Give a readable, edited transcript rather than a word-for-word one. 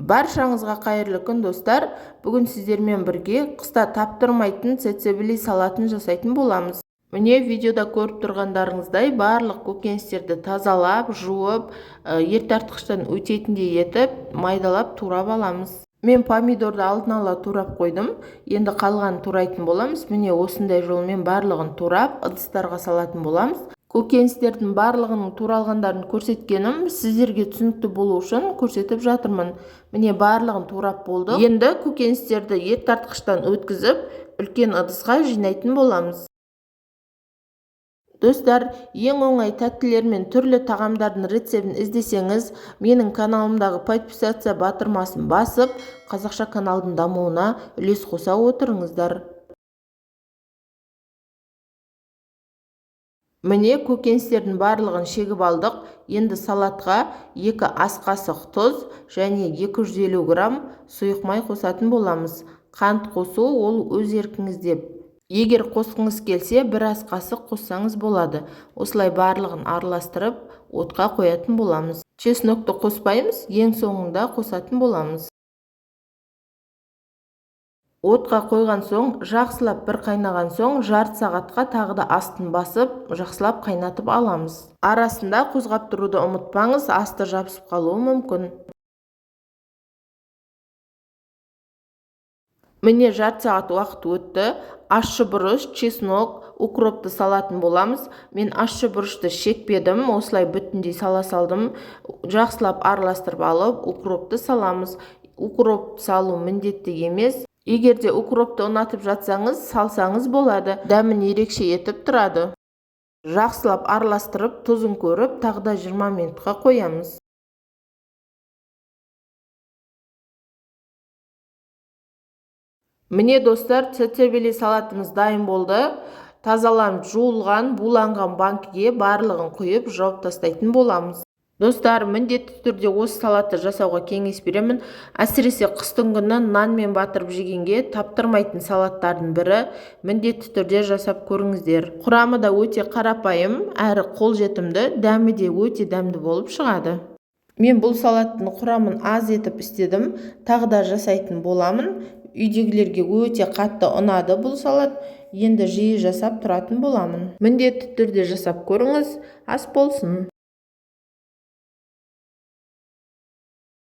Баршаңызға қайырлы күн достар. Бүгін сіздермен бірге қыста таптырмайтын цецебли салатын жасайтын боламыз. Міне видеода көріп тұрғандарыңыздай барлық көкөністерді тазалап, жуып, ертартқыштан өтетіндей етіп, майдалап турап аламыз. Мен помидорды алдын ала турап қойдым. Енді қалғанын турайтын боламыз. Міне осындай жолмен барлығын турап, ыдыстарға салатын боламыз. Көкөністердің барлығының туралғандарын көрсеткенім сіздерге түсінікті болу үшін көрсетіп жатырмын. Міне барлығын турап болды. Енді көкөністерді ертартқыштан өткізіп, үлкен ыдысқа жинайтын боламыз. Достар, ең оңай тәттілер мен түрлі тағамдардың рецептін іздесеңіз, менің каналымдағы подписация батырмасын басып, қазақша каналдың дамуына үлес қоса отырыңыздар. Міне көкөністердің барлығын шегіп алдық. Енді салатқа 2 ас қасық тұз және 250 грамм сұйық май қосатын боламыз. Қант қосу ол өз еркіңізде. Егер қосқыңыз келсе, 1 ас қасық қоссаңыз болады. Осылай барлығын араластырып, отқа қоятын боламыз. Чеснокты қоспаймыз, ең соңында қосатын боламыз. Отқа қойған соң, жақсылап бір қайнаған соң, жарты сағатқа тағы да астын басып, жақсылап қайнатып аламыз. Арасында қозғап тұруды ұмытпаңыз, асты жабысып қалуы мүмкін. Міне жарты сағат уақыт өтті. Ащы бұрыш, чеснок, укропты салатын боламыз. Мен ащы бұрышты шекпедім, осылай бүтіндей сала салдым. Жақсылап араластырып алып, укропты саламыз. Укроп салу міндетті емес. Егерде укропты ұнатып жатсаңыз, салсаңыз болады. Дәмін ерекше етіп тұрады. Жақсылап араластырып, тұзын көріп, тағы да 20 минутқа қоямыз. Міне достар, цецебли салатымыз дайын болды. Тазаланып жуылған, буланған банкіге барлығын құйып, жауып тастайтын боламыз. Достар, міндетті түрде осы салатты жасауға кеңес беремін. Әсіресе қыстың күні нанмен батырып жегенге таптырмайтын салаттардың бірі. Міндетті түрде жасап көріңіздер. Құрамы да өте қарапайым, әрі қолжетімді, дәмі де өте дәмді болып шығады. Мен бұл салаттың құрамын аз етіп істедім, тағы да жасайтын боламын. Үйдегілерге өте қатты ұнады бұл салат. Енді жиі жасап тұратын боламын. Міндетті түрде жасап көріңіз, ас болсын.